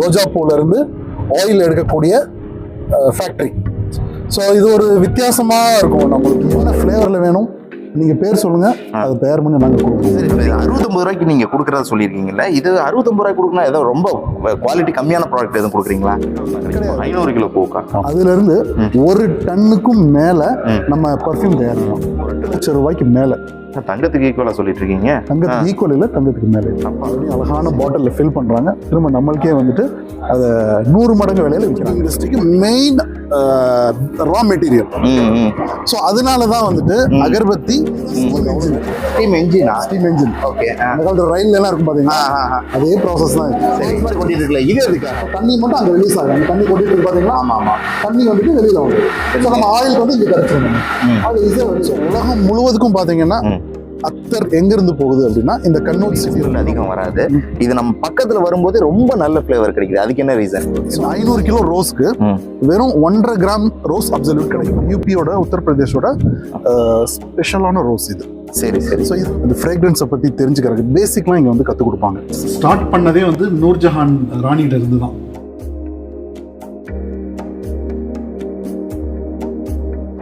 ரோஜா பூலேருந்து oil எடுக்கக்கூடிய factory. So இது ஒரு வித்தியாசமாக இருக்கும். நம்மளுக்கு என்ன ஃப்ளேவரில் வேணும் நீங்கள் பேர் சொல்லுங்கள், அதை தயார் பண்ணி நாங்கள் கொடுப்போம். சரி, 69 ரூபாய்க்கு நீங்கள் கொடுக்குறதா சொல்லியிருக்கீங்களா? இது 69 ரூபாய்க்கு கொடுக்கணும், ஏதோ ரொம்ப குவாலிட்டி கம்மியான ப்ராடக்ட் எதுவும் கொடுக்குறீங்களா? 500 கிலோ பூக்கா? அதுலேருந்து 1 டன்னுக்கும் மேலே நம்ம பர்ஃப்யூம் தயார் பண்ணலாம். 2 லட்சம் ரூபாய்க்கு மேலே. தங்கத்துக்கு ஈக்குவலா சொல்லிட்டு இருக்கீங்க? தங்கத்துக்கு ஈக்குவல் இல்லை, தங்கத்துக்கு மேலே. அழகான பாட்டிலில் ஃபில் பண்ணுறாங்க. திரும்ப நம்மளுக்கே வந்துட்டு அதை 100 மடங்கு விலையில விற்கிறாங்க. இண்டஸ்ட்ரிக்கு மெயின் ரா மெட்டீரியல். ஸோ அதனால தான் வந்துட்டு அகர்பத்தி ஸ்டீம் என்ஜினா? Steam engine. ஓகே. அந்த காலத்தில் ரயில்ல எல்லாம் இருக்கும் பார்த்தீங்கன்னா அதே ப்ராசஸ் தான். கொட்டிட்டு இருக்குல்ல, இது எதுக்கு? தண்ணி மட்டும் அங்கே ரிலீஸ் ஆகும். அந்த தண்ணி கொட்டிட்டு இருக்கு பார்த்தீங்களா? ஆமாம் ஆமாம். தண்ணி வந்துட்டு வெளியில் வரும். ஸோ நம்ம ஆயில் வந்து இங்கே கரைச்சிடணும். அது ஈஸியாக வந்து உலகம் முழுவதுக்கும் பார்த்தீங்கன்னா அத்தர் எங்கிருந்து போகுது அப்படின்னா இந்த கண்ணூர் சிட்டியில் அதிகம் வராது. இது நம்ம பக்கத்துல வரும்போது ரொம்ப நல்ல ஃபிளேவர் கிடைக்குது. அதுக்கு என்ன ரீசன்? 500 கிலோ ரோஸ்க்கு வெறும் 1.5 கிராம் ரோஸ் அப்சல்யூட் கிடைக்கும். யூபியோட உத்தரப்பிரதேஷோட ஸ்பெஷலான ரோஸ் இது. சரி சரி. ஸோ இது இந்த ஃப்ரேக்ரன்ஸை பற்றி தெரிஞ்சுக்கிறதுக்கு பேசிக்லாம் இங்கே வந்து கற்றுக் கொடுப்பாங்க. ஸ்டார்ட் பண்ணதே வந்து நூர்ஜஹான் ராணியில இருந்து தான்.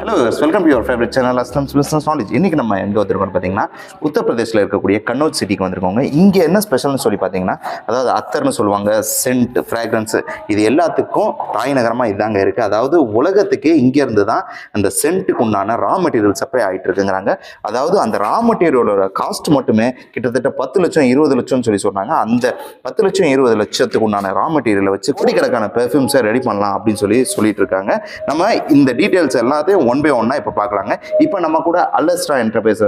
Hello, welcome to your favourite channel Aslam's business knowledge. இன்னைக்கு நம்ம எங்கே வந்திருக்கோம் பார்த்தீங்கன்னா உத்தரப்பிரதேசில் இருக்கக்கூடிய கன்னௌஜ் சிட்டிக்கு வந்திருக்கோங்க. இங்கே என்ன ஸ்பெஷல்னு சொல்லி பார்த்தீங்கன்னா, அதாவது அத்தர்னு சொல்லுவாங்க, சென்ட், ஃப்ராக்ரன்ஸு, இது எல்லாத்துக்கும் தாய் நகரமாக இதாங்க இருக்குது. அதாவது உலகத்துக்கே இங்கேருந்து தான் அந்த சென்ட்டுக்கு உண்டான ரா மெட்டீரியல் சப்ளை ஆகிட்டு இருக்குங்கிறாங்க. அதாவது அந்த ரா மெட்டீரியலோட காஸ்ட் மட்டுமே கிட்டத்தட்ட 10 லட்சம் 20 லட்சம்னு சொல்லி சொன்னாங்க. அந்த 10 லட்சம் 20 லட்சத்துக்கு உண்டான ரா மெட்டீரியலை வச்சு கோடிக்கணக்கான பெர்ஃப்யூம்ஸை ரெடி பண்ணலாம் அப்படின்னு சொல்லிட்டு இருக்காங்க. நம்ம இந்த டீட்டெயில்ஸ் எல்லாத்தையும் ஒன் பை ஒன்னா இப்போ பார்க்கலாங்க. இப்போ நம்ம கூட அல்லஸ்ட்ரா என்டர்பிரைஸ்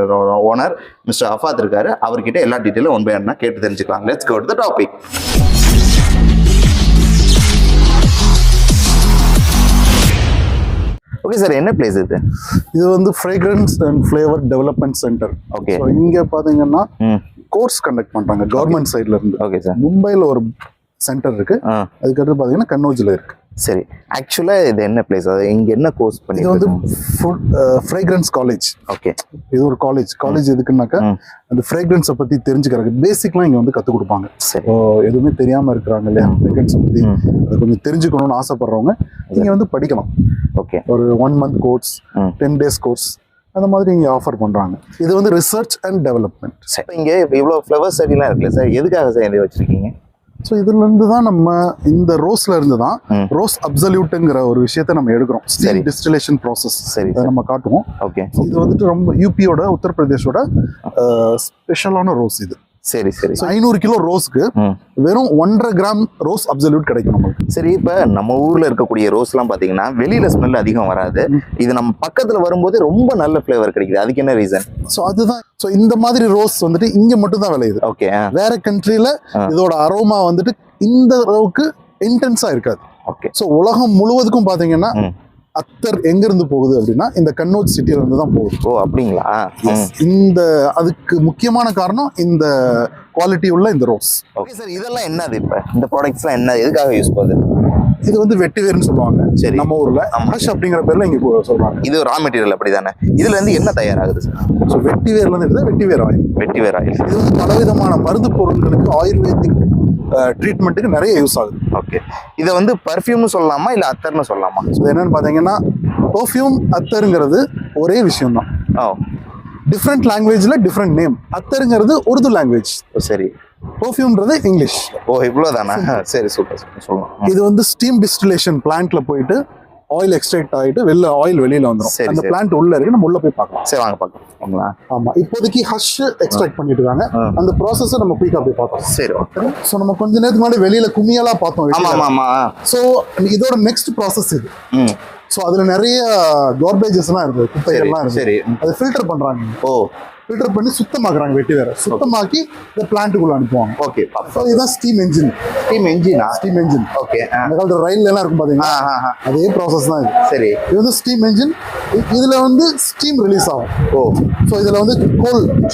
ஓனர் மிஸ்டர் அஃபாத் இருக்காரு. அவர்கிட்ட எல்லா டீட்டெயிலும் ஒன் பை ஒன்னா கேட்டு தெரிஞ்சுக்கலாம். Let's go to the topic. Okay sir, என்ன பிளேஸ் இது? இது வந்து fragrance and flavour development centre. Okay. இங்கே பார்த்தீங்கன்னா கோர்ஸ் கண்டக்ட் பண்றாங்க கவர்மெண்ட் சைட்ல இருந்து. Okay sir. மும்பையில் ஒரு சென்டர் இருக்கு, அதுக்கடுத்து பார்த்தீங்கன்னா கன்னௌஜில் இருக்கு. சரி, ஆக்சுவலாக இது என்ன பிளேஸ்? அது இங்கே என்ன கோர்ஸ் பண்ணி? இது வந்து ஃப்ரேக்ரன்ஸ் காலேஜ். ஓகே. இது ஒரு காலேஜ் எதுக்குன்னாக்கா அந்த ஃப்ரேக்ரன்ஸை பற்றி தெரிஞ்சுக்கிறதுக்கு பேசிக்லாம் இங்கே வந்து கற்றுக் கொடுப்பாங்க. சரி. எதுவுமே தெரியாமல் இருக்கிறாங்க இல்லையா, ஃப்ரேக்ரன்ஸை பற்றி அதை கொஞ்சம் தெரிஞ்சுக்கணும்னு ஆசைப்படுறவங்க இங்கே வந்து படிக்கலாம். ஓகே. ஒரு 1 மந்த் கோர்ஸ், 10 டேஸ் கோர்ஸ், அந்த மாதிரி இங்கே ஆஃபர் பண்ணுறாங்க. இது வந்து ரிசர்ச் அண்ட் டெவலப்மெண்ட். சரி, இங்கே இவ்வளோ ஃப்ளவர் செடிலாம் இருக்குல்ல சார், எதுக்காக சார் இதை வச்சுருக்கீங்க? ஸோ இதுல இருந்து தான் நம்ம இந்த ரோஸ்ல இருந்து தான் ரோஸ் அப்சல்யூட்ங்கிற ஒரு விஷயத்த நம்ம எடுக்கிறோம். Steam distillation process. சரி, அதை நம்ம காட்டுவோம். ஓகே. இது வந்துட்டு ரொம்ப யூபியோட உத்தரப்பிரதேஷோட ஸ்பெஷலான ரோஸ் இது. சரி சரி. 500 கிலோ ரோஸ்க்கு வெறும் 1.5 கிராம் ரோஸ் அப்சல்யூட் கிடைக்கும் நமக்கு. சரி, இப்போ நம்ம ஊர்ல இருக்கக்கூடிய ரோஸ்லாம் பார்த்தீங்கன்னா வெளியில ஸ்மெல் அதிகம் வராது. இது நம்ம பக்கத்துல வரும்போது ரொம்ப நல்ல ஃப்ளேவர் கிடைக்குது. அதுக்கு என்ன ரீசன்? ஸோ அதுதான். ஸோ இந்த மாதிரி ரோஸ் வந்துட்டு இங்க மட்டும் தான் விளையுது. ஓகே. வேற கண்ட்ரில இதோட அரோமா வந்துட்டு இந்த அளவுக்கு இன்டென்ஸா இருக்காது. ஓகே. ஸோ உலகம் முழுவதுக்கும் பாத்தீங்கன்னா அத்தர் எங்க இருந்து போகுது அப்படின்னா இந்த கன்னௌஜ் சிட்டியில இருந்து தான் போகுது. ஓ, அப்படிங்களா? இந்த அதுக்கு முக்கியமான காரணம் இந்த குவாலிட்டி உள்ள இந்த ரோஸ். ஓகே சார், இதெல்லாம் என்னது? இப்போ இந்த ப்ராடக்ட்ஸ்லாம் என்ன, எதுக்காக யூஸ் பண்ணுது? இது வந்து வெட்டிவேர்னு சொல்லுவாங்க. சரி, நம்ம ஊர்ல ஹஷ் அப்படிங்கிற பேர்ல இங்க சொல்றாங்க. இது ரா மெட்டீரியல் அப்படிதானே? இதுல இருந்து என்ன தயாராகுது சார்? ஸோ வெட்டிவேர்ல இருந்து வெட்டிவேர் ஆயில். வெட்டிவேர் ஆயில் இது வந்து பலவிதமான மருந்து பொருட்களுக்கு ஆயுர்வேதிக் ட்ரீட்மெண்ட்டுக்கு நிறைய யூஸ் ஆகுது. ஓகே. இதை வந்து பர்ஃப்யூம்னு சொல்லலாமா இல்லை அத்தர்னு சொல்லலாமா? இது என்னன்னு பார்த்தீங்கன்னா பர்ஃப்யூம் அத்தருங்கிறது ஒரே விஷயம் தான். டிஃப்ரெண்ட் லாங்குவேஜில் டிஃப்ரெண்ட் நேம். அத்தருங்கிறது உருது லாங்குவேஜ். சரி. பர்ஃப்யூம்ன்றது இங்கிலீஷ். ஓ, இவ்வளோதானா? சரி, சூப்பர் சொல்லலாம். இது வந்து ஸ்டீம் டிஸ்டிலேஷன் பிளான்ட்ல போயிட்டு ஆயில் எக்ஸ்ட்ராக்ட் ஆகிட்டு ஆயில் வெளியில வந்துடும். அந்த பிளான்ட் உள்ள இருக்கு, நம்ம உள்ள போய் பார்க்கலாம். சரி, வாங்க பார்க்கலாம். ஆமா, இப்போதைக்கு ஹஷ் எக்ஸ்ட்ராக்ட் பண்ணிட்டு இருக்காங்க. அந்த ப்ராசஸை நம்ம குயிக்கா போய் பார்த்தோம். சரி. ஸோ நம்ம கொஞ்ச நேரத்துக்கு முன்னாடி வெளியில குமியலா பார்த்தோம். ஆமா. ஸோ இதோட நெக்ஸ்ட் ப்ராசஸ் இது. ஸோ அதுல நிறைய கார்பேஜஸ் எல்லாம் இருக்கு, குப்பைகள்லாம் இருக்கு. சரி, அதை ஃபில்டர் பண்றாங்க. ஓ, ஃபில்டர் பண்ணி சுத்தமாக்குறாங்க. வெட்டிவேரை சுத்தமாக்கி இந்த பிளான்ட்டுக்குள்ள அனுப்புவாங்க. ஓகே. ஸோ இதுதான் steam engine. Steam engine. Okay. அந்த காலத்துல ரயில் எல்லாம் இருக்கும் பாத்தீங்கன்னா அதே ப்ராசஸ் தான் இது. சரி. இது வந்து ஸ்டீம் என்ஜின். இதுல வந்து ஸ்டீம் ரிலீஸ் ஆகும். ஓ. ஸோ இதுல வந்து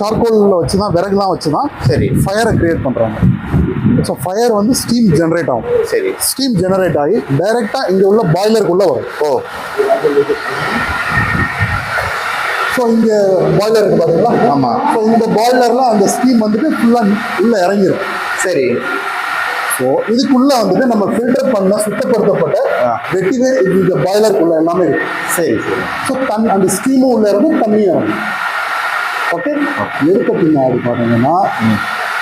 சார்கோல்ல வச்சுதான், விறகுலாம் வச்சுதான் சரி ஃபயரை கிரியேட் பண்றாங்க. ஸோ ஃபயர் வந்து ஸ்டீம் ஜெனரேட் ஆகும். சரி. ஸ்டீம் ஜெனரேட் ஆகி டைரக்டா இங்க உள்ள பாய்லருக்குள்ள வரும். ஓ. ஸோ இங்கே பாய்லர் இருக்குது பார்த்தீங்களா? ஆமாம். ஸோ இந்த பாய்லரில் அந்த ஸ்டீம் வந்துட்டு ஃபுல்லாக உள்ளே இறங்கிடும். சரி. ஸோ இதுக்குள்ள வந்துட்டு நம்ம ஃபில்டர் பண்ண சுத்தப்படுத்தப்பட்ட வெட்டிவே இந்த பாய்லருக்குள்ள எல்லாமே இருக்கு. சரி சரி. ஸோ அந்த ஸ்டீமும் உள்ள இருந்து தண்ணியும் இறங்கும். ஓகே, எடுத்த பின்னாடி பார்த்தீங்கன்னா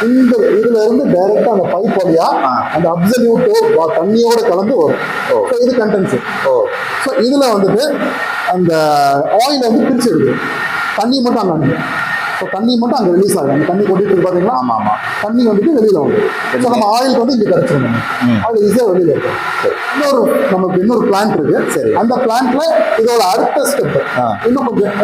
இந்த இதுல இருந்து டைரக்டா அந்த பைப் வழியா அந்த அப்சல்யூட்டோ தண்ணியோட கலந்து வரும். ஸோ இது கண்டென்ஸ். ஸோ இதுல வந்துட்டு அந்த ஆயில் வந்து பிரிச்சு எடுக்கும். தண்ணி மட்டும் அங்கே அனுப்பும். ஸோ தண்ணி மட்டும் அங்கே ரிலீஸ் ஆகும். அந்த தண்ணி கொட்டிட்டு இருக்கு பார்த்தீங்களா? ஆமாம் ஆமாம். தண்ணி வந்துட்டு வெளியில வரும். ஸோ நம்ம ஆயில் வந்து இங்கே கிடைச்சிடும். ஆயில் ஈஸியாக வெளியில இருக்கும். நமக்கு இன்னொரு பிளான்ட் இருக்கு. சரி, அந்த பிளான்ட்ல இதோட அடுத்த ஸ்டெப் இன்னும் கொஞ்சம்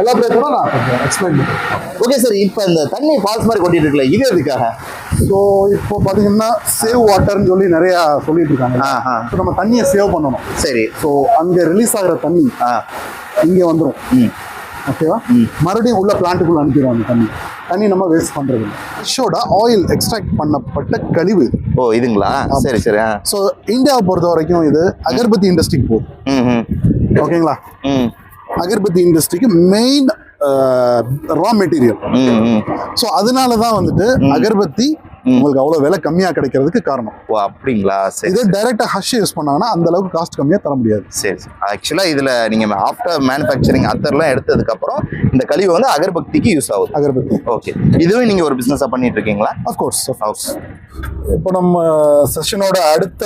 எலாபரேட்டடா நான் கொஞ்சம் எக்ஸ்பிளைன் பண்ணுறேன். ஓகே சார், இப்போ இந்த தண்ணி ஃபால்ஸ் மாதிரி கொட்டிட்டு இருக்குல்ல, இது எதுக்காக? ஸோ இப்போ பார்த்தீங்கன்னா சேவ் வாட்டர்னு சொல்லி நிறையா சொல்லிட்டு இருக்காங்க. ஸோ நம்ம தண்ணியை சேவ் பண்ணணும். சரி. ஸோ அங்கே ரிலீஸ் ஆகிற தண்ணி இங்கே வந்துடும். ஓகேவா? மறுபடியும் உள்ள பிளான்ட்டுக்குள்ள அனுப்பிடுவோம். அந்த தண்ணி நம்ம வேஸ்ட் பண்றது இல்லை. ஃபிஷ்ஷோட ஆயில் எக்ஸ்ட்ராக்ட் பண்ணப்பட்ட கழிவு. ஓ, இதுங்களா? சரி சரி. ஸோ இந்தியாவை பொறுத்த வரைக்கும் இது அகர்பத்தி இண்டஸ்ட்ரிக்கு போகுது. ஓகேங்களா? அகர்பத்தி இண்டஸ்ட்ரிக்கு மெயின் ரா மெட்டீரியல். ஸோ அதனால தான் வந்துட்டு அகர்பத்தி உங்களுக்கு அவ்வளோ விலை கம்மியாக கிடைக்கிறதுக்கு காரணம். ஓ, அப்படிங்களா? சரி. இதே டைரெக்டாக ஹஷ் யூஸ் பண்ணாங்கன்னா அந்த அளவுக்கு காஸ்ட் கம்மியாக தர முடியாது. சரி சரி. ஆக்சுவலாக இதில் நீங்கள் ஆஃப்டர் மேனுஃபேக்சரிங் அத்தர்லாம் எடுத்ததுக்கப்புறம் இந்த கழிவு வந்து அகர்பக்திக்கு யூஸ் ஆகுது. அகர்பத்தி. ஓகே, இதுவே நீங்கள் ஒரு பிஸ்னஸாக பண்ணிட்டு இருக்கீங்களா? அஃப்கோர்ஸ். இப்போ நம்ம செஷனோட அடுத்த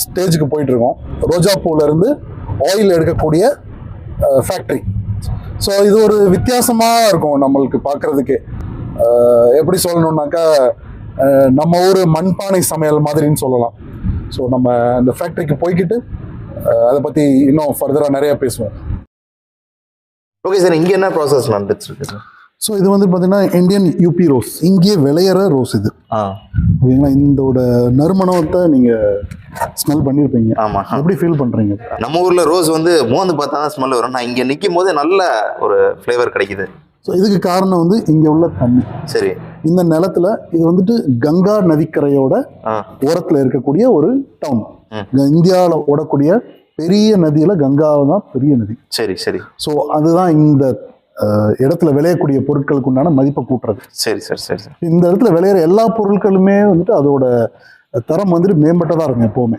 ஸ்டேஜுக்கு போயிட்டு இருக்கோம். ரோஜா பூலேருந்து ஆயில் எடுக்கக்கூடிய ஃபேக்ட்ரி. ஸோ இது ஒரு வித்தியாசமாக இருக்கும் நம்மளுக்கு பார்க்குறதுக்கு. எப்படி சொல்லணுன்னாக்கா நம்ம ஊர் மண்பானை சமையல் மாதிரின்னு சொல்லலாம். ஸோ நம்ம அந்த ஃபேக்ட்ரிக்கு போய்கிட்டு அதை பற்றி இன்னும் ஃபர்தராக நிறையா பேசுவோம். ஓகே சார், இங்கே என்ன ப்ராசஸ் நடந்துட்டு இருக்கு? ஸோ இது வந்து பார்த்தீங்கன்னா இந்தியன் யூபி ரோஸ். இங்கேயே விளையிற ரோஸ் இது. ஓகேங்களா? இதோட நறுமணத்தை நீங்கள் ஸ்மெல் பண்ணியிருப்பீங்க. ஆமாம். எப்படி ஃபீல் பண்ணுறீங்க? நம்ம ஊரில் ரோஸ் வந்து மோந்து பார்த்தா தான் ஸ்மெல் வரும். நான் இங்கே நிற்கும் போதே நல்ல ஒரு ஃப்ளேவர் கிடைக்குது. ஸோ இதுக்கு காரணம் வந்து இங்கே உள்ள தண்ணி. சரி. இந்த நிலத்துல இது வந்துட்டு கங்கா நதிக்கரையோட ஓரத்தில் இருக்கக்கூடிய ஒரு டவுன். இந்தியாவில் ஓடக்கூடிய பெரிய நதியில கங்காவை தான் பெரிய நதி. சரி சரி. ஸோ அதுதான் இந்த இடத்துல விளையக்கூடிய பொருட்களுக்கு உண்டான மதிப்பை கூட்டுறது. சரி சரி சரி சரி. இந்த இடத்துல விளையிற எல்லா பொருட்களுமே வந்துட்டு அதோட தரம் வந்துட்டு மேம்பட்டதாக இருக்கும் எப்போவுமே.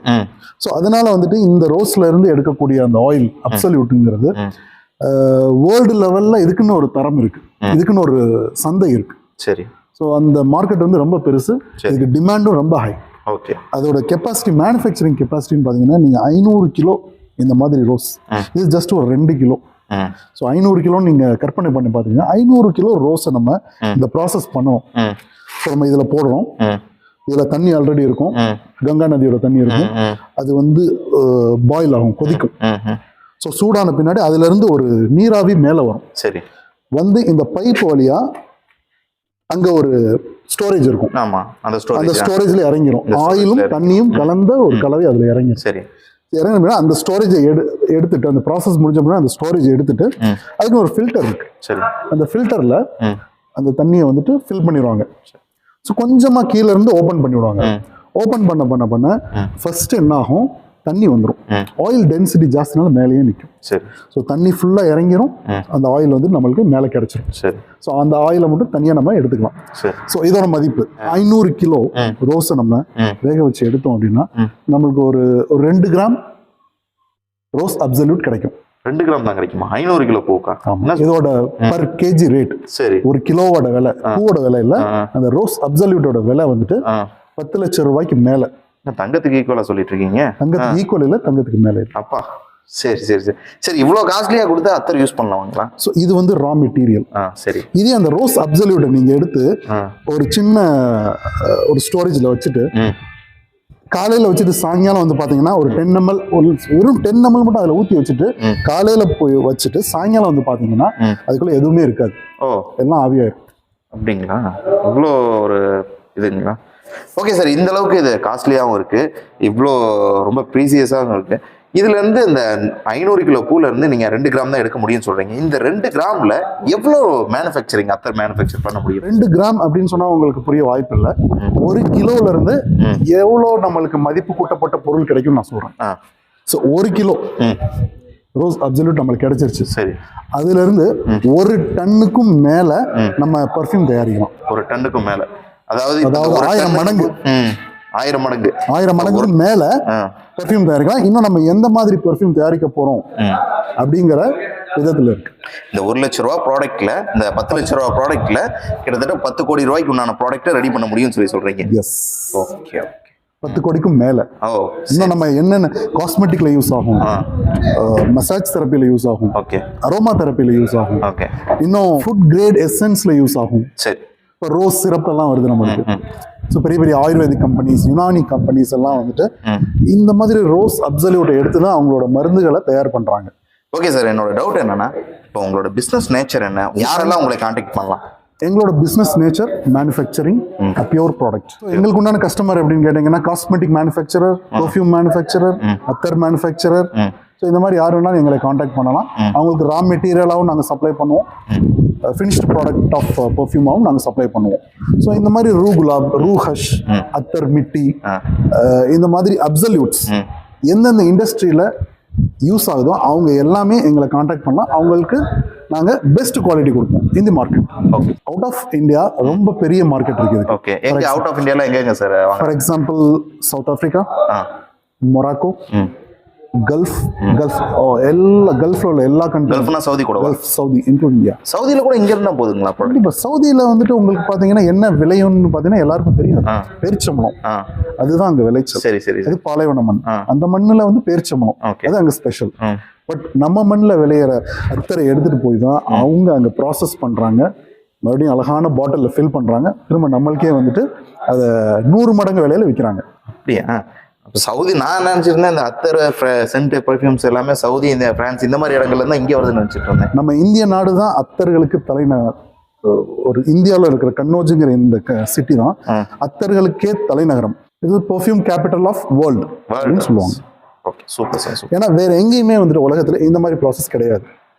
ஸோ அதனால வந்துட்டு இந்த ரோஸ்ல இருந்து எடுக்கக்கூடிய அந்த ஆயில் அப்சல்யூட்டுங்கிறது வேர்ல்டு லெவலில் இதுக்குன்னு ஒரு தரம் இருக்கு. இதுக்குன்னு ஒரு சந்தை இருக்கு. சரி. ஸோ அந்த மார்க்கெட் வந்து ரொம்ப பெருசு. இதுக்கு டிமாண்டும் ரொம்ப ஹை. ஓகே. அதோட கெப்பாசிட்டி, மேனுஃபேக்சரிங் கெப்பாசிட்டின்னு பார்த்தீங்கன்னா நீங்கள் 500 கிலோ இந்த மாதிரி ரோஸ், இது ஜஸ்ட் ஒரு 2 கிலோ. ஸோ 500 கிலோ நீங்கள் கற்பனை பண்ணி பார்த்தீங்கன்னா 500 கிலோ ரோஸை நம்ம இந்த ப்ராசஸ் பண்ணுவோம். ஸோ நம்ம இதில் போடுறோம். இதில் தண்ணி ஆல்ரெடி இருக்கும். கங்கா நதியோட தண்ணி இருக்கும். அது வந்து பாயில் ஆகும், கொதிக்கும். ஸோ சூடான பின்னாடி அதுலேருந்து ஒரு நீராவி மேலே வரும். சரி. வந்து இந்த பைப் வழியா அங்கே ஒரு ஸ்டோரேஜ் இருக்கும். ஆமாம். அந்த ஸ்டோரேஜில் இறங்கிடும். ஆயிலும் தண்ணியும் கலந்த ஒரு கலவை அதில் இறங்கிடும். சரி. இறங்கினா அந்த ஸ்டோரேஜை எடுத்துட்டு அந்த ப்ராசஸ் முடிஞ்ச பின்னாடி அந்த ஸ்டோரேஜ் எடுத்துட்டு அதுக்கு ஒரு ஃபில்டர் இருக்கு. சரி. அந்த ஃபில்டரில் அந்த தண்ணியை வந்துட்டு ஃபில் பண்ணிடுவாங்க. ஸோ கொஞ்சமாக கீழே இருந்து ஓப்பன் பண்ணி விடுவாங்க. ஓப்பன் பண்ண ஃபர்ஸ்ட் என்ன ஆகும், தண்ணி வந்துடும். ஆயில் டென்சிட்டி ஜாஸ்தினால மேலேயே நிற்கும். சரி. ஸோ தண்ணி ஃபுல்லாக இறங்கிடும். அந்த ஆயில் வந்து நம்மளுக்கு மேலே கிடைச்சிடும். சரி. ஸோ அந்த ஆயிலை மட்டும் தனியாக நம்ம எடுத்துக்கலாம். ஸோ இதோட மதிப்பு 500 கிலோ ரோஸை நம்ம வேக வச்சு எடுத்தோம் அப்படின்னா நம்மளுக்கு ஒரு 2 கிராம் ரோஸ் அப்சல்யூட் கிடைக்கும். 2 கிராம் தான் கிடைக்குமா? 500 கிலோ பூக்கா? இதோட பர் கேஜி ரேட். சரி. ஒரு கிலோவோட விலை, பூவோட விலை இல்லை, அந்த ரோஸ் அப்சல்யூட்டோட விலை வந்துட்டு 10 லட்சம் ரூபாய்க்கு மேலே. தங்கத்துக்கு ஈக்குவலா சொல்லிட்டு இருக்கீங்க? தங்கத்துக்கு ஈக்குவல் இல்லை, தங்கத்துக்கு மேலே. அப்பா, சரி சரி சரி சரி. இவ்வளோ காஸ்ட்லியா கொடுத்து அத்தர் யூஸ் பண்ணலாங்களா? ஸோ இது வந்து ரா மெட்டீரியல். சரி. இதே அந்த ரோஸ் அப்சல்யூட்டை நீங்க எடுத்து ஒரு சின்ன ஒரு ஸ்டோரேஜ்ல வச்சுட்டு காலையில வச்சுட்டு சாயங்காலம் வந்து பாத்தீங்கன்னா ஒரு 10 ml ஒரு 10 ml மட்டும் அதுல ஊத்தி வச்சுட்டு காலையில போய் வச்சுட்டு சாயங்காலம் வந்து பாத்தீங்கன்னா அதுக்குள்ள எதுவுமே இருக்காது. ஓ, எல்லாம் ஆவியாயிரும். அப்படிங்களா? இவ்வளோ ஒரு இதுங்களா? ஓகே சார், இந்த அளவுக்கு இது காஸ்ட்லியாகவும் இருக்கு, இவ்வளோ ரொம்ப ப்ரீசியஸாகவும் இருக்கு. இதுல இருந்து இந்த 500 கிலோ பூல இருந்து நீங்க 2 கிராம் தான் எடுக்க முடியும்னு சொல்றீங்க. இந்த 2 கிராம்ல எவ்வளோ மேனுஃபேக்சரிங் அத்தர் மேனுஃபேக்சர் பண்ண முடியும்? 2 கிராம் அப்படின்னு சொன்னா உங்களுக்கு புரிய வாய்ப்பு இல்லை. 1 கிலோல இருந்து எவ்வளோ நம்மளுக்கு மதிப்பு கூட்டப்பட்ட பொருள் கிடைக்கும் நான் சொல்றேன். ஸோ 1 கிலோ ரோஸ் அப்சல்யூட் நம்மளுக்கு கிடைச்சிருச்சு. சரி. அதுல இருந்து 1 டன்னுக்கும் மேல நம்ம பர்ஃப்யூம் தயாரிக்கலாம். 1 டன்னுக்கும் மேல, அதாவது 1000 மடங்கு. 1000 மடங்கு 1000 மடங்கு மேல பெர்ஃப்யூம் தயாரிக்கலாம். இன்னும் நம்ம எந்த மாதிரி பெர்ஃப்யூம் தயாரிக்க போறோம் அப்படிங்கிற விதத்துல இருக்கு. இந்த 1 லட்ச ரூபா ப்ராடக்ட்ல, இந்த 10 லட்ச ரூபா ப்ராடக்ட்ல கிட்டத்தட்ட 10 கோடி ரூபாய்க்கு உண்டான ப்ராடக்ட்டை ரெடி பண்ண முடியும்னு சொல்லி சொல்றீங்க. எஸ். ஓகே. 10 கோடிக்கும் மேல. இன்னும் நம்ம என்னென்ன காஸ்மெட்டிக்ல யூஸ் ஆகும், மசாஜ் தெரப்பில யூஸ் ஆகும், அரோமா தெரப்பில யூஸ் ஆகும், இன்னும் ஃபுட் கிரேட் எசன்ஸ்ல யூஸ் ஆகும். சரி. இப்போ ரோஸ் சிரப் எல்லாம் வருது நம்மளுக்கு. ஸோ பெரிய பெரிய ஆயுர்வேதிக் கம்பெனிஸ், யுனானி கம்பெனிஸ் எல்லாம் வந்துட்டு இந்த மாதிரி ரோஸ் அப்சல்யூட்டை எடுத்து தான் அவங்களோட மருந்துகளை தயார் பண்றாங்க. ஓகே சார், என்னோட டவுட் என்னன்னா, இப்போ உங்களோட பிசினஸ் நேச்சர் என்ன, யாரெல்லாம் உங்களை கான்டாக்ட் பண்ணலாம்? எங்களோட business nature manufacturing pure product. எங்களுக்கு உண்டான கஸ்டமர் எப்படின்னு கேட்டீங்கன்னா, காஸ்மெட்டிக் மேனுஃபேக்சரர், பெர்ஃப்யூம் மேனுஃபேக்சரர், அத்தர் மேனுஃபேக்சரர். ஸோ இந்த மாதிரி யார் வேணாலும் எங்களை காண்டாக்ட் பண்ணலாம். அவங்களுக்கு ரா மெட்டீரியலாகவும் நாங்கள் சப்ளை பண்ணுவோம், ஃபினிஷ்டு ப்ராடக்ட் ஆஃப் பெர்ஃப்யூமாகவும் நாங்கள் சப்ளை பண்ணுவோம். ஸோ இந்த மாதிரி ரூ குலாப், ரூ ஹஷ், அத்தர் மிட்டி, இந்த மாதிரி அப்சல்யூட்ஸ் எந்தெந்த இண்டஸ்ட்ரியில் யூஸ் ஆகுதோ அவங்க எல்லாமே எங்களை காண்டாக்ட் பண்ணலாம். அவங்களுக்கு நாங்கள் பெஸ்ட் குவாலிட்டி கொடுப்போம் இந்த market. Okay. Out of India ரொம்ப பெரிய மார்க்கெட் இருக்குது. ஓகே. எங்க அவுட் ஆஃப் இந்தியால எங்கங்க sir? For example South Africa, Morocco, Gulf எல்லா கல்ஃப்ல உள்ள எல்லா கண்ட்ரி. கல்ஃப்னா சவுதி கூட? Gulf, Saudi include India. சவுதியில கூட இங்க இருந்தா போதுங்களா? இப்போ சவுதியில வந்துட்டு உங்களுக்கு பாத்தீங்கன்னா என்ன விளையும்னு பாத்தீங்கன்னா எல்லாருக்கும் தெரியும். பேரிச்சம்பழம், அதுதான் அங்க விளைச்சல். சரி சரி. அது பாலைவன மண். அந்த மண்ணுல வந்து பேரிச்சம்பழம், அது அங்க ஸ்பெஷல். பட் நம்ம மண்ணில் விளையிற அத்தரை எடுத்துட்டு போய் தான் அவங்க அங்க ப்ராசஸ் பண்றாங்க, மறுபடியும் அழகான பாட்டிலில் ஃபில் பண்றாங்க, திரும்ப நம்மளுக்கே வந்துட்டு அதை 100 மடங்கு விலையில விற்கிறாங்க. அப்படியா? சவுதி நான் நினைச்சிருந்தேன் இந்த அத்தர், சென்ட், பெர்ஃப்யூம்ஸ் எல்லாமே சவுதி, இந்த பிரான்ஸ், இந்த மாதிரி இடங்கள்ல தான் இங்கே வருதுன்னு நினைச்சிட்டு இருந்தேன். நம்ம இந்திய நாடு தான் அத்தர்களுக்கு தலைநகர். ஒரு இந்தியாவில் இருக்கிற கன்னோஜுங்கிற இந்த சிட்டி தான் அத்தர்களுக்கே தலைநகரம். இது பெர்ஃப்யூம் கேபிட்டல் ஆஃப் வேர்ல்டு அப்படின்னு சொல்லுவாங்க. Okay, super sir. ஏன்னா வேற எங்கேயுமே வந்துட்டு உலகத்துல இந்த மாதிரி ப்ராசஸ் கிடையாது.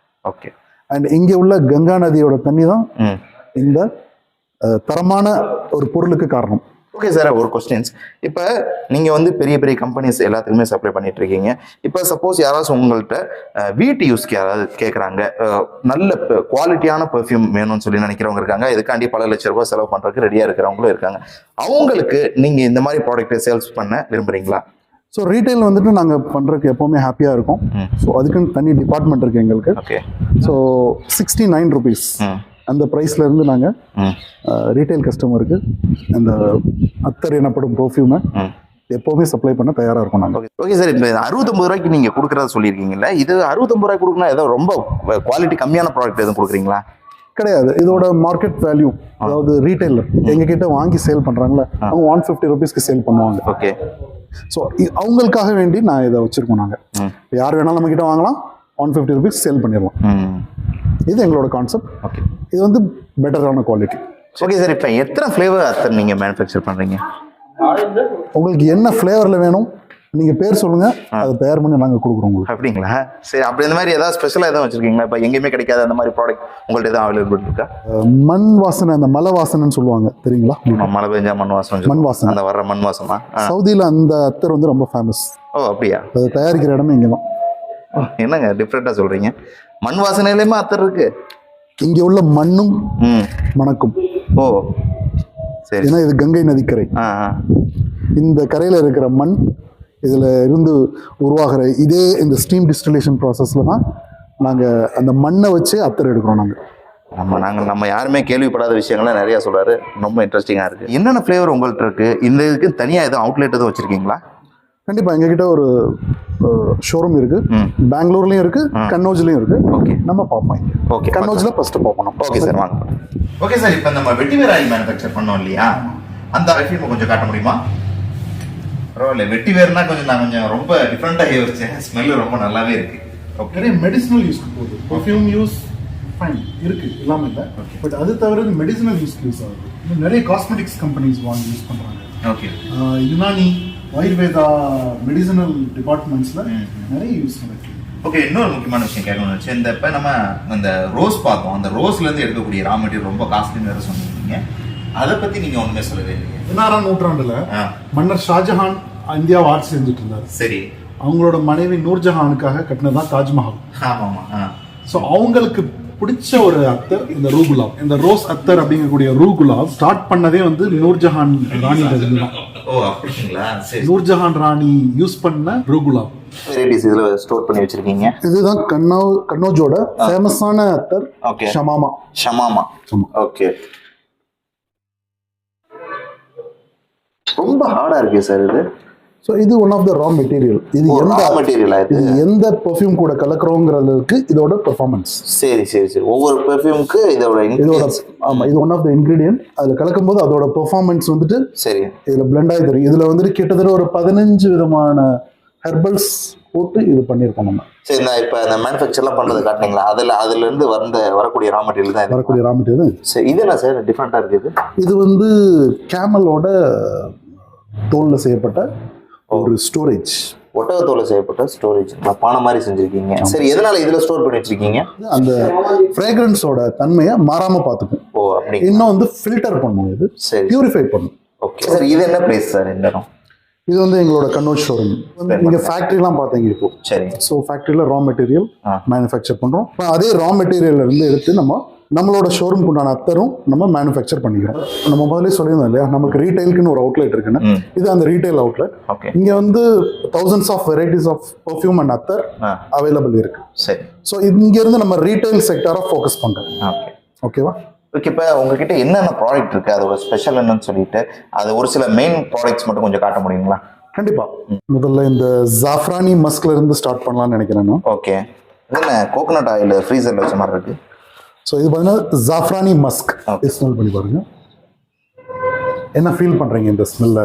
ஓகே. அண்ட் இங்கே உள்ள கங்கா நதியோட தண்ணி தான் இந்த தரமான ஒரு பொருளுக்கு காரணம். ஓகே சார், ஒரு கொஸ்டின்ஸ். இப்போ நீங்கள் வந்து பெரிய பெரிய கம்பெனிஸ் எல்லாத்துக்குமே சப்ளை பண்ணிட்டு இருக்கீங்க. இப்போ சப்போஸ் யாராச்சும் உங்கள்கிட்ட வீட்டு யூஸ்க்கு யாராவது கேட்குறாங்க, நல்ல குவாலிட்டியான பெர்ஃப்யூம் வேணும்னு சொல்லி நினைக்கிறவங்க இருக்காங்க, இதுக்காண்டி பல லட்ச ரூபாய் செலவு பண்ணுறதுக்கு ரெடியாக இருக்கிறவங்களும் இருக்காங்க. அவங்களுக்கு நீங்கள் இந்த மாதிரி ப்ராடக்ட்டை சேல்ஸ் பண்ண விரும்புகிறீங்களா? ஸோ ரீட்டைல் வந்துட்டு நாங்கள் பண்ணுறதுக்கு எப்போவுமே ஹாப்பியாக இருக்கும். ஸோ அதுக்குன்னு தனி டிபார்ட்மெண்ட் இருக்குது எங்களுக்கு. ஓகே. ஸோ 69 rupees அந்த ப்ரைஸ்ல இருந்து நாங்கள் ரீட்டைல் கஸ்டமருக்கு அந்த அத்தர் எனப்படும் பெர்ஃப்யூமை எப்போவுமே சப்ளை பண்ண தயாராக இருக்கும் நாங்கள். ஓகே சார், இப்போ 69 ரூபாய்க்கு நீங்கள் கொடுக்குறத சொல்லியிருக்கீங்கல்ல, இது 69 ரூபாய்க்கு கொடுக்கணும், ஏதோ ரொம்ப குவாலிட்டி கம்மியான ப்ராடக்ட் எதுவும் கொடுக்குறீங்களா? கிடையாது. இதோட மார்க்கெட் வேல்யூ, அதாவது ரீட்டைலர் எங்ககிட்ட வாங்கி சேல் பண்ணுறாங்களே அவங்க 150 rupeesக்கு சேல் பண்ணுவாங்க. ஓகே. ஸோ அவங்களுக்காக வேண்டி நான் இதை வச்சுருக்கோம். நாங்கள் யார் வேணாலும் நம்மக்கிட்ட வாங்கலாம், 150 rupees சேல் பண்ணிடலாம். இது எங்களோட கான்செப்ட். ஓகே. இது வந்து பெட்டரான குவாலிட்டி. ஓகே சார், இப்போ எத்தனை ஃப்ளேவர் அத்தர் நீங்கள் மேனுஃபேக்சர் பண்ணுறீங்க? உங்களுக்கு என்ன ஃப்ளேவரில் வேணும் நீங்கள் பேர் சொல்லுங்கள், அதை தயார் பண்ணி நாங்கள் கொடுக்குறோம் உங்களுக்கு. அப்படிங்களா? சரி. அப்படி இந்த மாதிரி ஏதாவது ஸ்பெஷலாக எதாவது வச்சுருக்கீங்களா? இப்போ எங்கேயுமே கிடைக்காத அந்த மாதிரி ப்ராடக்ட் உங்கள்கிட்ட எதாவது அவைலபிள் இருக்கா? மண் வாசனை, அந்த மலை வாசனைன்னு சொல்லுவாங்க தெரியுங்களா? மழை பெஞ்சா மண் வாசனை. மண் வாசனை, அந்த வர்ற மண் வாசனை சவுதியில் அந்த அத்தர் வந்து ரொம்ப ஃபேமஸ். ஓ அப்படியா? அதை தயாரிக்கிற இடமே இங்கே தான். என்னங்க டிஃப்ரெண்ட்டாக சொல்கிறீங்க? மண் வாசனையிலேயுமே அத்தர் இருக்கு? இங்கே உள்ள மண்ணும் மணக்கும். ஓ சரி. ஏன்னா இது கங்கை நதிக்கரை. இந்த கரையில் இருக்கிற மண், இதில் இருந்து உருவாகிற இதே இந்த ஸ்டீம் டிஸ்டிலேஷன் ப்ராசஸில் தான் நாங்கள் அந்த மண்ணை வச்சு அத்தர் எடுக்கிறோம். நம்ம யாருமே கேள்விப்படாத விஷயங்கள்லாம் நிறையா சொல்கிறாரு, ரொம்ப இன்ட்ரெஸ்டிங்காக இருக்குது. என்னென்ன ஃப்ளேவர் உங்கள்கிட்ட இருக்குது? இந்த இதுக்கு தனியாக எதுவும் அவுட்லெட் எதுவும் வச்சுருக்கீங்களா? கண்டிப்பாக எங்ககிட்ட ஒரு ஷோரூம் இருக்குது, பெங்களூர்லேயும் இருக்குது, கன்னோஜ்லேயும் இருக்குது. ஓகே, நம்ம பார்ப்போம். ஓகே, கன்னோஜில் ஃபஸ்ட்டு பார்ப்போம். ஓகே சார், வாங்க. ஓகே சார், இப்போ நம்ம வெட்டிவேர் ஆயில் மேனுஃபேக்சர் பண்ணோம் இல்லையா, அந்த ரெஃப்யூமை கொஞ்சம் காட்ட முடியுமா? பரவாயில்ல, வெட்டிவேர்னா நான் ரொம்ப டிஃப்ரெண்ட்டாக யோசிச்சேன். ஸ்மெல்லு ரொம்ப நல்லாவே இருக்குது. ஓகே. நிறைய மெடிசினல் யூஸ்க்கு போகுது. பர்ஃப்யூம் யூஸ் ஃபைன் இருக்குது, இல்லாமல் இல்லை. பட் அது தவிர மெடிசினல் யூஸ்க்கு யூஸ் ஆகுது. நிறைய காஸ்மெட்டிக்ஸ் கம்பெனிஸ் வாங்கி யூஸ் பண்ணுறாங்க. ஓகே. யுனானி, ஆயுர்வேதா, மெடிசினல் டிபார்ட்மெண்ட்ஸில் நிறைய யூஸ் நடக்குது. ஓகே, இன்னொரு முக்கியமான விஷயம் கேட்கணும்னு வச்சு, இந்த இப்போ நம்ம அந்த ரோஸ் பார்த்தோம், அந்த ரோஸ்லேருந்து எடுக்கக்கூடிய ரா மெட்டீரியல் ரொம்ப காஸ்ட்லின்னு வேறு சொன்னீங்க. அதை பற்றி நீங்கள் ஒன்றுமே சொல்லவே இல்லைங்க. 16ஆம் நூற்றாண்டில் மன்னர் ஷாஜஹான் இந்தியாவை ஆட்சி செஞ்சுட்டு இருந்தார். சரி. அவங்களோட மனைவி நூர்ஜஹானுக்காக கட்டினதான் தாஜ்மஹால். ஆமாம். ஸோ அவங்களுக்கு பிடிச்ச ஒரு அத்தர் இந்த ரூகுலாப். இந்த ரோஸ் அத்தர் அப்படிங்கக்கூடிய ரூகுலாப் ஸ்டார்ட் பண்ணதே வந்து நூர்ஜஹான் ராணி தான். ஓ அப்படிங்களா? சரி. நூர்ஜஹான் ராணி யூஸ் பண்ண ப்ரூ குலாப் வெரைட்டிஸ் இதுல ஸ்டோர் பண்ணி வச்சிருக்கீங்க. இதுதான் கன்னோஜோட ஃபேமஸான அத்தர். ஓகே. ஷமாமா. ஓகே. ரொம்ப ஹார்டா இருக்கு சார் இது. ஸோ இது one of the raw material. இது எந்த பெர்ஃப்யூம் கூட கலக்குறோங்கிறதுக்கு இதோட பெர்ஃபார்மன்ஸ். சரி. ஒவ்வொரு பெர்ஃப்யூமுக்கு இதோட ஆமா, இது ஒன் ஆஃப் த இன்கிரீடியன்ட். அதுல கலக்கும் போது அதோட பெர்ஃபார்மன்ஸ் வந்துட்டு சரி இதுல பிளெண்ட் ஆகி தெரியும். இதுல வந்துட்டு கிட்டத்தட்ட ஒரு 15 விதமான ஹெர்பல்ஸ் போட்டு இது பண்ணியிருக்கோம் நம்ம. சரி, நான் இப்போ அந்த மேனுஃபேக்சர்லாம் பண்ணுறது காட்டினீங்களா? அதுல இருந்து வரக்கூடிய ரா மெட்டீரியல் தான் வரக்கூடிய ரா மெட்டீரியல். சரி, இது என்ன சார் டிஃப்ரெண்ட்டாக இருக்குது? இது வந்து கேமலோட தோல்ல செய்யப்பட்ட ஒரு ஸ்டோரேஜ். ஒட்டகத்தோல செய்யப்பட்ட ஸ்டோரேஜ் பானை மாதிரி செஞ்சிருக்கீங்க. சரி, எதனால இதுல ஸ்டோர் பண்ணி வச்சிருக்கீங்க? அந்த ஃப்ரேக்ரன்ஸோட தன்மையை மாறாம பார்த்துக்கும். ஓ அப்படி. இன்னும் வந்து ஃபில்டர் பண்ணும், இது சரி பியூரிஃபை பண்ணும். ஓகே சார், இது என்ன பிரைஸ் சார் இந்த இடம்? இது வந்து எங்களோட கன்னோஜ் ஷோரூம். நீங்க ஃபேக்டரிலாம் பார்த்தீங்க இப்போ. சரி. ஸோ ஃபேக்டரியில் ரா மெட்டீரியல் மேனுஃபேக்சர் பண்ணுறோம். அதே ரா மெட்டீரியல்ல இருந்து எடுத்து நம்மளோட ஷோரூம்க்கு உண்டான அத்தரும் நம்ம மேனுஃபேக்சர் பண்ணிக்கிறோம். நம்ம முதல்ல சொல்லியிருந்தோம் இல்லையா, நமக்கு ரீட்டைலுக்குன்னு ஒரு அவுட்லெட் இருக்குன்னு. இது அந்த ரீட்டைல் அவுட்லெட். இங்க வந்து thousands of varieties of perfume and attar available இருக்கு. சரி. ஸோ இங்க இருந்து நம்ம ரீட்டைல் செக்டரை ஃபோக்கஸ் பண்றோம். ஓகேவா? ஓகே. இப்போ உங்ககிட்ட என்னென்ன ப்ராடக்ட் இருக்கு, அதோட ஸ்பெஷல் என்னன்னு சொல்லிட்டு அது ஒரு சில மெயின் ப்ராடக்ட்ஸ் மட்டும் கொஞ்சம் காட்ட முடியுங்களா? கண்டிப்பா. முதல்ல இந்த ஜாஃப்ரானி மஸ்க்ல இருந்து ஸ்டார்ட் பண்ணலாம்னு நினைக்கிறேன். ஓகே. என்ன கோகனட் ஆயில் ஃப்ரீசர்ல வச்ச மாதிரி இருக்கு. ஸோ இது பார்த்தீங்கன்னா ஜாஃப்ரானி மஸ்க். ஸ்மெல் பண்ணி பாருங்க, என்ன ஃபீல் பண்றீங்க இந்த ஸ்மெல்ல?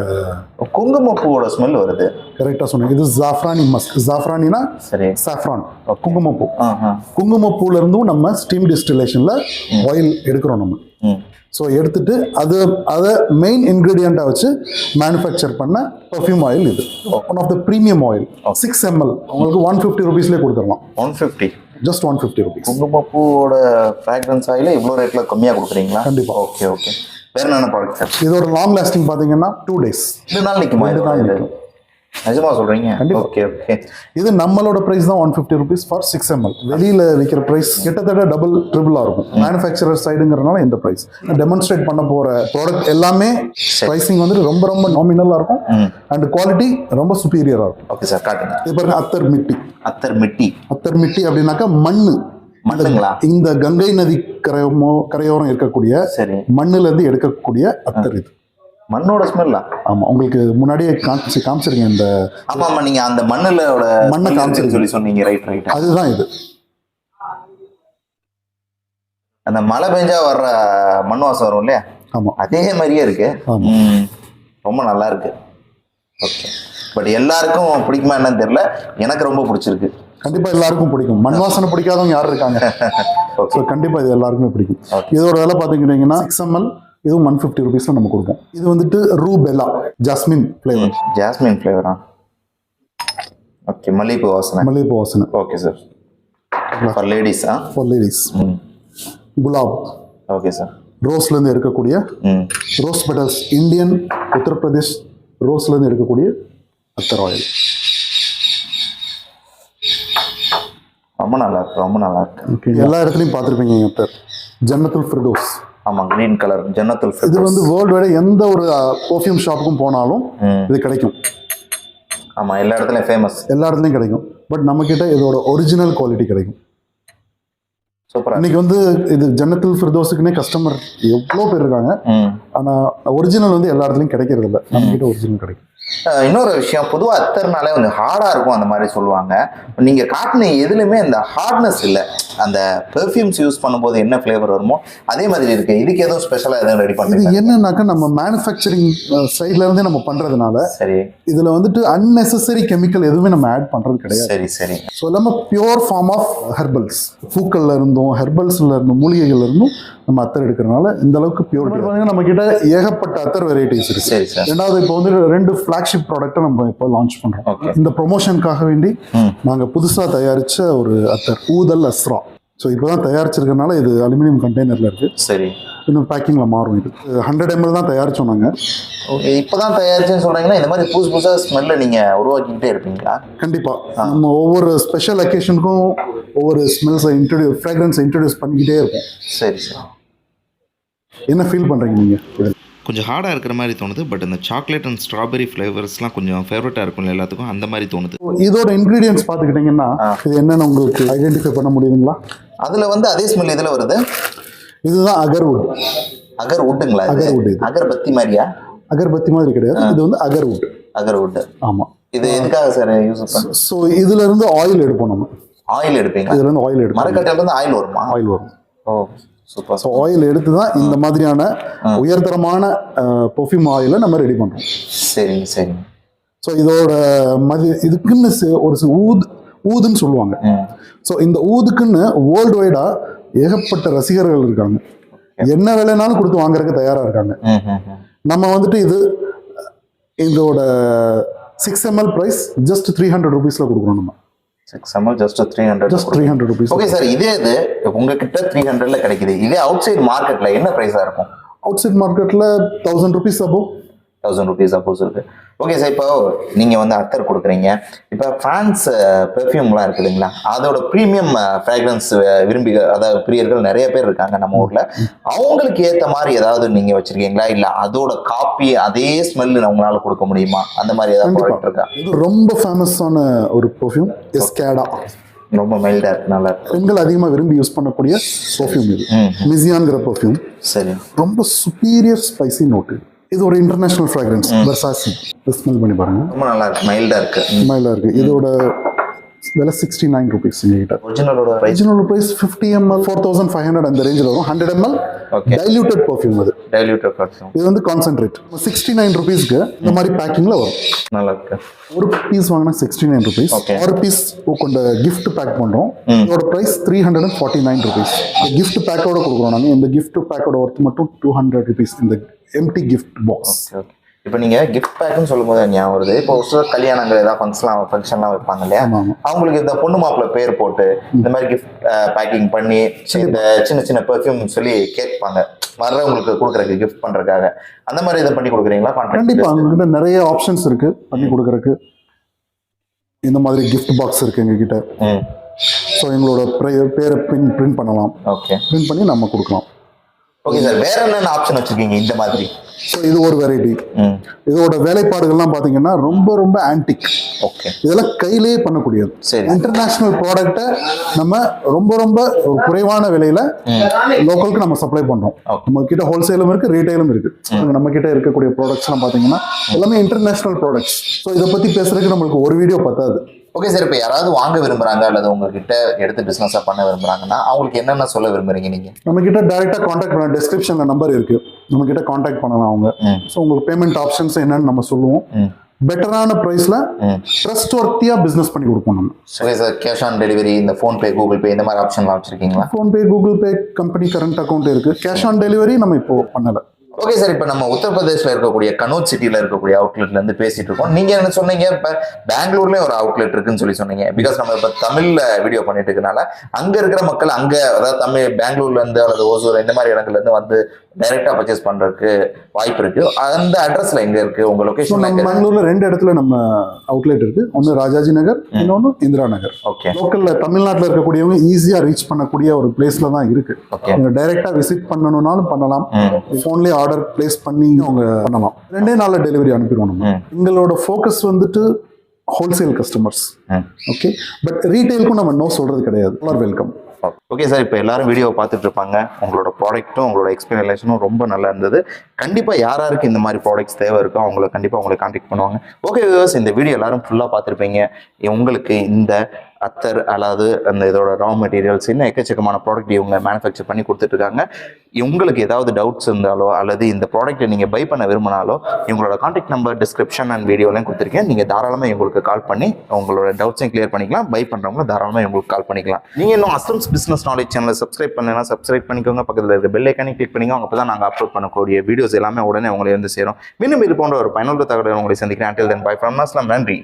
குங்குமப்பூவோட ஸ்மெல் வருது. கரெக்டா சொன்னீங்க. இது ஜாஃப்ரானி மஸ்க். ஜாஃப்ரானினா சரி சாஃப்ரான், குங்குமப்பூ. குங்குமப்பூல இருந்தும் நம்ம ஸ்டீம் டிஸ்டிலேஷன்ல ஆயில் எடுக்கிறோம் நம்ம. ஸோ எடுத்துட்டு அதை மெயின் இன்கிரீடியண்டா வச்சு மேனுஃபேக்சர் பண்ண பர்ஃப்யூம் ஆயில். இது one of the premium oil. 6 ml உங்களுக்கு 150 rupeesலேயே கொடுத்துடலாம். 150, ஜஸ்ட் 150 rupees. குங்குமப்பூவோட ஃப்ராக்ரன்ஸ் ஆயில் இவ்வளோ ரேட்ல கம்மியாக கொடுக்குறீங்களா? கண்டிப்பா. ஓகே. வேற என்ன ப்ராடக்ட் சார்? இதோட லாங் லாஸ்டிங் பாத்தீங்கன்னா 2 days. 2 நாள் நிக்குமா? 2 நாள் நிக்கும். நிஜமா சொல்றீங்க? ஓகே. இது நம்மளோட பிரைஸ் தான் 150 rupees ஃபார் 6 ml. வெளியில விற்கிற பிரைஸ் கிட்டத்தட்ட டபுள் ட்ரிபிளா இருக்கும். மேனுஃபேக்சரர் சைடுங்கிறதுனால இந்த பிரைஸ். டெமான்ஸ்ட்ரேட் பண்ண போற ப்ராடக்ட் எல்லாமே பிரைசிங் வந்து ரொம்ப ரொம்ப நாமினலா இருக்கும் அண்ட் குவாலிட்டி ரொம்ப சுப்பீரியரா இருக்கும். ஓகே சார், காட்டுங்க. இது பாருங்க, அத்தர் மிட்டி. அத்தர் மிட்டி அப்படின்னாக்கா மண்ணு. இந்த கங்கை நதி கரையோரம் இருக்கக்கூடிய மண்ணுல இருந்து எடுக்கக்கூடிய அத்தர். இது மண்ணோட ஸ்மெல்லா? ஆமா, உங்களுக்கு முன்னாடியே காமிச்சிருக்கேன். இந்த ஆமா நீங்க அந்த மண்ணை காமிச்சிருக்க சொல்லி சொன்னீங்க. ரைட். அதுதான் இது. அந்த மழை பெஞ்சா வர்ற மண் வாசம் வரும் இல்லையா? ஆமா, அதே மாதிரியே இருக்கு. ரொம்ப நல்லா இருக்கு. ஓகே. பட் எல்லாருக்கும் பிடிக்குமா என்னன்னு தெரியல, எனக்கு ரொம்ப பிடிச்சிருக்கு. கண்டிப்பா எல்லாருக்கும் பிடிக்கும். மண் வாசனை பிடிக்காதவங்க யாரும் இருக்காங்க? கண்டிப்பா இது எல்லாருக்குமே பிடிக்கும். இதோட விலை பாத்தீங்கன்னா 6 ml இதுவும் 150 rupeesல நம்ம கொடுப்போம். இது வந்துட்டு ரூபெல்லா ஜாஸ்மின் ஃப்ளேவரா? ஓகே. மல்லிகைப்பூ வாசனை. Okay sir. For ladies. குலாப். Okay sir. ரோஸ்ல இருந்து எடுக்கக்கூடிய ரோஸ் பெட்டல்ஸ், இந்தியன் உத்தரப்பிரதேஷ் ரோஸ்ல இருந்து எடுக்கக்கூடிய அத்தர் ஆயில். ரொம்ப நல்லா இருக்கு. எல்லா இடத்துலயும் பார்த்துருப்பீங்க அத்தர். ஜன்னத்துல் ஃபிர்தௌஸ். ஆமா, கிரீன் கலர் ஜன்னத்துல் ஃபிர்தௌஸ். இது வந்து வேர்ல்டு வைட் எந்த ஒரு பெர்ஃப்யூம் ஷாப்புக்கும் போனாலும் இது கிடைக்கும். ஆமா, எல்லா இடத்துலயும் ஃபேமஸ். எல்லா இடத்துலயும் கிடைக்கும். பட் நம்ம கிட்ட இதோட ஒரிஜினல் குவாலிட்டி கிடைக்கும். சூப்பரா. இன்னைக்கு வந்து இது ஜன்னத்துல் ஃபிர்தௌஸுக்குன்னே கஸ்டமர் எவ்வளோ பேர் இருக்காங்க. ஆனா ஒரிஜினல் வந்து எல்லா இடத்துலயும் கிடைக்கிறது இல்லை. நம்ம கிட்ட ஒரிஜினல் கிடைக்கும். இன்னொரு விஷயம், பொதுவாக அத்தர்னாலே கொஞ்சம் ஹார்டாக இருக்கும் அந்த மாதிரி சொல்லுவாங்க. நீங்கள் காட்டின எதுலையுமே இந்த ஹார்ட்னஸ் இல்லை. அந்த பெர்ஃப்யூம்ஸ் யூஸ் பண்ணும்போது என்ன ஃப்ளேவர் வருமோ அதே மாதிரி இருக்கு. இதுக்கு எதுவும் ஸ்பெஷலாக எதுவும் ரெடி பண்ணுறது? இது என்னன்னாக்கா நம்ம மேனுஃபேக்சரிங் சைட்ல இருந்தே நம்ம பண்றதுனால சரி இதுல வந்துட்டு அன்னெசரி கெமிக்கல் எதுவுமே நம்ம ஆட் பண்றது கிடையாது. சரி. ஸோ எல்லாமே பியூர் ஃபார்ம் ஆஃப் ஹெர்பல்ஸ். பூக்கள்ல இருந்தும் ஹெர்பல்ஸ்ல இருந்தும் மூலிகைகள்ல இருந்தும் நம்ம அத்தர் எடுக்கிறதுனால இந்த அளவுக்கு பியூரிட்டி. நம்ம கிட்ட ஏகப்பட்ட அத்தர் வெரைட்டிஸ் இருக்கு. சரி சார். ரெண்டாவது இப்போ வந்து 2 ஃபிளாக்ஷிப் ப்ராடக்ட்டை நம்ம இப்போ லான்ச் பண்றோம். இந்த ப்ரொமோஷனுக்காக வேண்டி நாங்க புதுசா தயாரிச்ச ஒரு அத்தர் ஊதல் அஸ்ரா. ஸோ இப்போதான் தயாரிச்சிருக்கனால இது அலுமினியம் கண்டெய்னர்ல இருக்கு. சரி. இன்னும் பேக்கிங்ல மாறும். இது 100 ml தான் தயாரிச்சோம் நாங்க. ஓகே. இப்போதான் தயாரிச்சுன்னு சொல்றீங்கன்னா இந்த மாதிரி புதுசா ஸ்மெல்ல நீங்க உருவாக்கிட்டே இருப்பீங்களா? கண்டிப்பா. நம்ம ஒவ்வொரு ஸ்பெஷல் அக்கேஷனுக்கும் ஒவ்வொரு ஸ்மெல்ஸை ஃப்ராக்ரன்ஸை இன்ட்ரடியூஸ் பண்ணிக்கிட்டே இருப்போம். சரி சார். என்ன ஃபீல் பண்றீங்க நீங்க? கொஞ்சம் ஹார்டாக இருக்கிற மாதிரி தோணுது. பட் இந்த சாக்லேட் அண்ட் ஸ்ட்ராபெரி ஃப்ளேவர்ஸ்லாம் கொஞ்சம் ஃபேவரட்டாக இருக்கும்ல எல்லாத்துக்கும், அந்த மாதிரி தோணுது. இதோட இன்க்ரீடியன்ஸ் பார்த்துக்கிட்டிங்கன்னா இது என்னென்னு உங்களுக்கு ஐடென்டிஃபை பண்ண முடியுதுங்களா? அதில் வந்து அதே ஸ்மெல் இதில் வருது. இதுதான் அகர்வுட். அகர்வுட்டுங்களா? அகர்வுட். இது அகர்பத்தி மாதிரியா? அகர்பத்தி மாதிரி கிடையாது, இது வந்து அகர்வுட். அகர்வுட். ஆமாம். இது எதுக்காக சார் யூஸ் பண்ணுறோம்? ஸோ இதுல இருந்து ஆயில் எடுப்போம் நம்ம. ஆயில் எடுப்பீங்க? இதுல இருந்து ஆயில் எடுப்போம். மரக்கட்டையில இருந்து ஆயில் வருமா? ஆயில் வரும். ஓ சூப்பர். ஸோ ஆயில் எடுத்து தான் இந்த மாதிரியான உயர்தரமான பெர்ஃப்யூம் ஆயிலை நம்ம ரெடி பண்ணுறோம். சரிங்க சரிங்க. ஸோ இதோட இதுக்குன்னு ஒரு ஊதுன்னு சொல்லுவாங்க. ஸோ இந்த ஊதுக்குன்னு வேர்ல்டு வைடா ஏகப்பட்ட ரசிகர்கள் இருக்காங்க. என்ன விலைனாலும் கொடுத்து வாங்குறதுக்கு தயாரா இருக்காங்க. நம்ம வந்துட்டு இதோட 6 ml பிரைஸ் ஜஸ்ட் 300 rupeesல கொடுக்குறோம். நம்ம 6 ml just 300 rupees. Okay sir, இதே இது உங்ககிட்ட 300ல கிடைக்குது. இதே அவுட் சைட் மார்க்கெட்ல என்ன பிரைஸா இருக்கும்? அவுட் சைட் மார்க்கெட்ல 1000 rupees above. 1000 rupees அப்போஸ் இருக்கு. ஓகே சார், இப்போ நீங்க வந்து அத்தர் கொடுக்குறீங்க. இப்போ ஃப்ரான்ஸ் பெர்ஃப்யூம்லாம் இருக்குது இல்லைங்களா, அதோட ப்ரீமியம் ஃப்ராக்ரன்ஸ் அதாவது பிரியர்கள் நிறைய பேர் இருக்காங்க நம்ம ஊர்ல. அவங்களுக்கு ஏற்ற மாதிரி ஏதாவது நீங்க வச்சிருக்கீங்களா, இல்ல அதோட காப்பி அதே ஸ்மெல் உங்களால கொடுக்க முடியுமா? அந்த மாதிரி ஏதாவது ப்ராடக்ட் இருக்கா? இது ரொம்ப ஃபேமஸான ஒரு பெர்ஃப்யூம் எஸ்கேடா. ரொம்ப மைல்டா இருக்கு, நல்லா இருக்கு. பெண்கள் அதிகமாக விரும்பி யூஸ் பண்ணக்கூடிய பெர்ஃப்யூம் இது. மிசியான்கிற பெர்ஃப்யூம். சரி. ரொம்ப சுப்பீரியர் ஸ்பைசி நோட்டு. இது ஒரு இன்டர்நேஷனல் ஃப்ராக்ரன்ஸ். வெர்சாசி. ஸ்மெல் பண்ணி பாருங்க. ரொம்ப நல்லா இருக்கு, மைல்டா இருக்கு. மைல்டா இருக்கு. இதோட விலை 69 rupees. ஒரிஜினல் பிரைஸ் 50 ml 4500 அந்த ரேஞ்சில் வரும். 100 ml டைல்யூட்டட் பெர்ஃப்யூம். அது டைல்யூட்டட் பெர்ஃப்யூம். இது வந்து கான்சென்ட்ரேட். 69 rupeesக்கு இந்த மாதிரி பேக்கிங்ல வரும். நல்லா இருக்கு. ஒரு பீஸ் வாங்கினா 69 rupees. ஒரு பீஸ் கொண்ட கிஃப்ட் பேக் பண்றோம். இதோட பிரைஸ் 349 rupees. கிஃப்ட் பேக்கோட கொடுக்குறோம் நாங்க. இந்த கிஃப்ட் பேக்கோட ஒர்த் மட்டும் 200 rupees. இந்த எம்டி கிஃப்ட் பாக்ஸ். இப்போ நீங்க கிஃப்ட் பேக்னு சொல்லும் போது ஞாபகம் வருது. இப்போ ஒரு கல்யாணங்கள் ஏதாவது ஃபங்க்ஷன்லாம் வைப்பாங்க இல்லையா, அவங்களுக்கு இந்த பொண்ணு மாப்பிள்ளை பேர் போட்டு இந்த மாதிரி கிஃப்ட் பேக்கிங் பண்ணி இந்த சின்ன சின்ன பெர்ஃப்யூம் சொல்லி கேட்பாங்க வர்றவங்களுக்கு கொடுக்குறதுக்கு, கிஃப்ட் பண்றதுக்காக. அந்த மாதிரி இதை பண்ணி கொடுக்குறீங்களா? கண்டிப்பா எங்ககிட்ட நிறைய ஆப்ஷன்ஸ் இருக்கு பண்ணி கொடுக்குறதுக்கு. இந்த மாதிரி கிஃப்ட் பாக்ஸ் இருக்கு எங்ககிட்ட. ஸோ எங்களோட பேரை பிரிண்ட் பண்ணலாம். ஓகே, பிரிண்ட் பண்ணி நம்ம கொடுக்கலாம். ஓகே சார், வேற என்னென்ன ஆப்ஷன் வச்சிருக்கீங்க இந்த மாதிரி? ஸோ இது ஒரு வெரைட்டி. இதோட வேலைப்பாடுகள்லாம் பார்த்தீங்கன்னா ரொம்ப ரொம்ப ஆன்டிக். ஓகே, இதெல்லாம் கையிலேயே பண்ணக்கூடியது. சரி. இன்டர்நேஷனல் ப்ராடக்ட்டை நம்ம ரொம்ப ரொம்ப ஒரு குறைவான விலையில லோக்கலுக்கு நம்ம சப்ளை பண்றோம். நம்ம கிட்ட ஹோல்சேலும் இருக்கு, ரீட்டைலும் இருக்கு. நம்ம கிட்ட இருக்கக்கூடிய ப்ராடக்ட்ஸ்லாம் பார்த்தீங்கன்னா எல்லாமே இன்டர்நேஷனல் ப்ராடக்ட்ஸ். ஸோ இதை பத்தி பேசுறதுக்கு நம்மளுக்கு ஒரு வீடியோ பத்தாது. ஓகே சார், இப்போ யாராவது வாங்க விரும்புறாங்க அல்லது உங்ககிட்ட எடுத்து பிசினஸா பண்ண விரும்புறாங்கன்னா அவங்களுக்கு என்னென்ன சொல்ல விரும்புறீங்க நீங்க? நம்ம கிட்ட டைரக்டா கான்டாக்ட் பண்ண, டிஸ்கிரிப்ஷன்ல நம்பர் இருக்கு, நம்ம கிட்ட கான்டாக்ட் பண்ணலாம் அவங்க. ஸோ உங்களுக்கு பேமெண்ட் ஆப்ஷன்ஸ் என்னன்னு நம்ம சொல்லுவோம். பெட்டரான பிரைஸ்ல ட்ரஸ்ட் ஒர்த்தியா பிசினஸ் பண்ணி கொடுப்போம் நம்ம. Okay sir, cash on delivery, இந்த ஃபோன்பே, கூகுள் பே இந்த மாதிரி ஆப்ஷன்லாம் வச்சிருக்கீங்களா? PhonePe, Google Pay, company current account இருக்கு. கேஷ் ஆன் டெலிவரி நம்ம இப்போ பண்ணல. ஓகே சார், இப்போ நம்ம உத்தரப்பிரதேசில் இருக்கக்கூடிய கனோஜ் சிட்டியில் இருக்கக்கூடிய அவுட்லெட்ல இருந்து பேசிட்டு இருக்கோம். நீங்க என்ன சொன்னீங்க, இப்போ பெங்களூர்லயும் ஒரு அவுட்லெட் இருக்குன்னு சொன்னீங்க. பிகாஸ் நம்ம இப்போ தமிழ்ல வீடியோ பண்ணிட்டு இருக்கனால அங்க இருக்கிற மக்கள் அங்க, அதாவது தமிழ் பெங்களூர்ல இருந்து அல்லது ஓசூர் இந்த மாதிரி இடங்கள்ல இருந்து வந்து டைரக்டா பர்ச்சேஸ் பண்றதுக்கு வாய்ப்பு இருக்கு. அந்த அட்ரஸ்ல எங்க இருக்கு உங்க லொகேஷன்? நம்ம பெங்களூர்ல 2 இடத்துல நம்ம அவுட்லெட் இருக்கு. ஒன்னு ராஜாஜி நகர், இன்னொன்னு இந்திரா நகர். ஓகே, லோக்கல்ல தமிழ்நாட்டில் இருக்கக்கூடியவங்க ஈஸியா ரீச் பண்ணக்கூடிய ஒரு பிளேஸ்ல தான் இருக்கு. நீங்க டைரக்டா விசிட் பண்ணணும்னாலும் பண்ணலாம், போன்லயே ஆர்டர் பிளேஸ் பண்ணி அவங்க பண்ணலாம். 2 நாள்ல டெலிவரி அனுப்பிடுவோம். நம்ம எங்களோட ஃபோக்கஸ் வந்துட்டு ஹோல்சேல் கஸ்டமர்ஸ். ஓகே, பட் ரீட்டைலுக்கும் நம்ம நோ சொல்றது கிடையாது. வெல்கம். ஓகே சார், இப்போ எல்லாரும் வீடியோ பார்த்துட்டு இருப்பாங்க. உங்களோட ப்ராடக்ட்டும் உங்களோட எக்ஸ்பிளனேஷனும் ரொம்ப நல்லா இருந்தது. கண்டிப்பாக யாராருக்கு இந்த மாதிரி ப்ராடக்ட்ஸ் தேவை இருக்கோ அவங்களை கண்டிப்பாக உங்களை கான்டாக்ட் பண்ணுவாங்க. ஓகே வியூவர்ஸ், இந்த வீடியோ எல்லாரும் ஃபுல்லாக பார்த்துருப்பீங்க. உங்களுக்கு இந்த அத்தர் அதாவது அந்த இதோட ரா மெட்டீரியல்ஸ் இன்னும் எக்கச்சக்கமான ப்ராடக்ட் இவங்க மேனுஃபேக்சர் பண்ணி கொடுத்துட்ருக்காங்க. உங்களுக்கு ஏதாவது டவுட்ஸ் இருந்தாலோ அல்லது இந்த ப்ராடக்ட்டை நீங்கள் பை பண்ண விரும்பினாலோ இவங்களோட கான்டாக்ட் நம்பர் டிஸ்கிரிப்ஷன் அண்ட் வீடியோலையும் கொடுத்துருக்கேன். நீங்கள் தாராளமாக இவங்களுக்கு கால் பண்ணி உங்களோட டவுட்ஸையும் கிளியர் பண்ணிக்கலாம். பை பண்ணுறவங்க தாராளமாக இவங்களுக்கு கால் பண்ணிக்கலாம். நீங்கள் இன்னும் அஸ்லம்ஸ் பிஸ்னஸ் நாலேஜ் சேனலை சப்ஸ்கிரைப் பண்ணலைன்னா சப்ஸ்கிரைப் பண்ணிக்கோங்க. பக்கத்தில் இருக்க பெல் ஐக்கானை கிளிக் பண்ணிக்கோங்க. அப்போ தான் நாங்கள் அப்லோட் பண்ணக்கூடிய வீடியோஸ் எல்லாமே உடனே உங்களை வந்து சேரும். மீண்டும் இது போன்ற ஒரு பயனுள்ள தகவலை உங்களை சந்திக்கிறேன். Until then, bye from Aslam. நன்றி.